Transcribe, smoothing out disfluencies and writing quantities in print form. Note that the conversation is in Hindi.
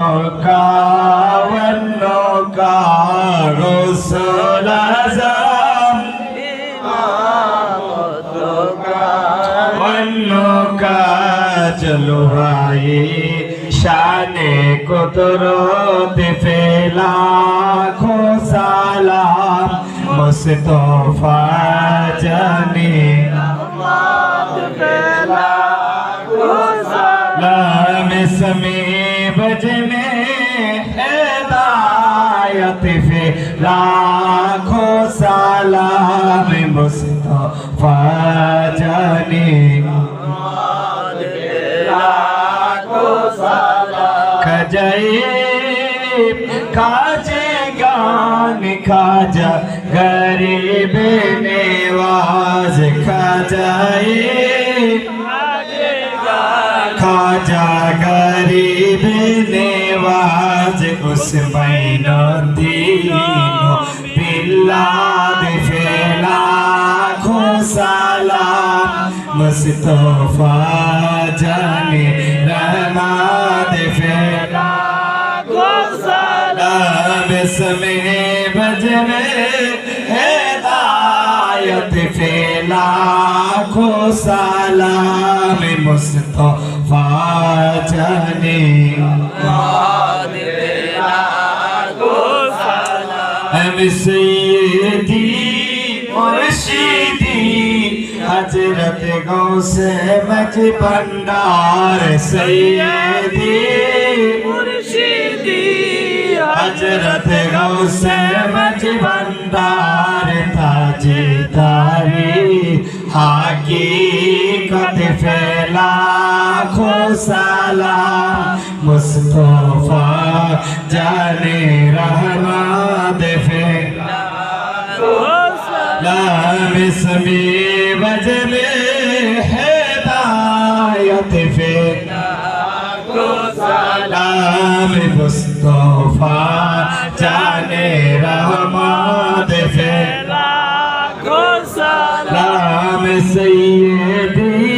নৌকা গোসল আজম নৌকা চলো ভাই শানে কুদরত ফেলা খো সালাম মুস্তফা জানে लाम समी बजने हिदायत फे लाखों सलाम मुस्तफा जाने खजाए खाजे गान खाजा गरीब नेवाज खाजाए खाजा गरीब नेवाज उस महीनों दीनों बिल्लाद फेला खो सलाम मुस्तफा जाने रहमत फेला खो सलाम इसमें बजने हिदायत फेला खो सलाम मुस्तफा जाने हम सैयदी मुर्शिदी हजरत गौसे मज भंडार सैयदी मुर्शिदी हजरत गौसे मज भंडार ताजेदारी हकीकत फैला खो सलाम मुस्तफा जाने रहमत फैला लाम इसमें वजले हिदायत फैला